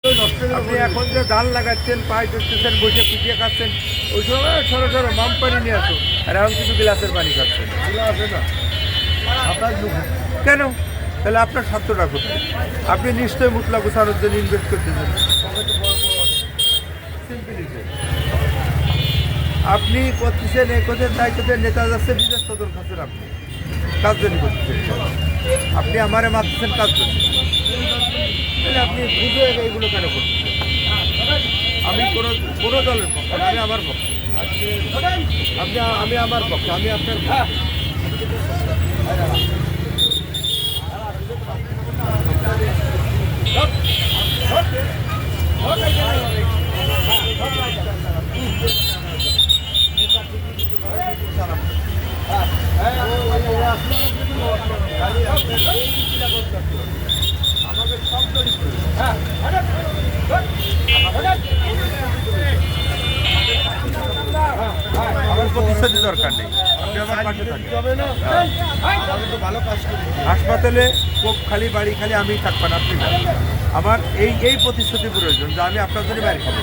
আপনি এখন যে ধান লাগাচ্ছেন পায়ে ধরতেছেন বসে পিটিয়ে খাচ্ছেন ওই সময় সরো সরো মাম পানি নিয়ে আসো আর এখন কিছু গ্লাসের পানি খাচ্ছেন আছে না আপনার কেন? তাহলে আপনার স্বার্থটা কোথায়? আপনি নিশ্চয়ই মুতলা গোছানোর জন্য ইনভেস্ট করতেছেন। আপনি করতেছেন এ করছেন তাই করছেন, নেতা যাচ্ছে বিদেশ সদর খাচ্ছেন, আপনি কাজ জন্য করতেছেন, আপনি আমারে মারতেছেন কাজ জন্য। তাহলে আপনি বুঝে এইগুলো কেন করতেছেন? আমি কোনো কোনো দলের পক্ষে না, আমি আমার পক্ষে। আমি আমার পক্ষে, আমি আপনার পক্ষে। আমাকে সব দলই আমার প্রতিশ্রুতি দরকার নেই, আপনি আমার পাশে থাকেন। ভালো কাজ করি হাসপাতালে কোপ খালি বাড়ি খালি আমি থাকবেন, আপনি না। আমার এই প্রতিশ্রুতি প্রয়োজন যে আমি আপনার জন্য বাড়ি খাবো।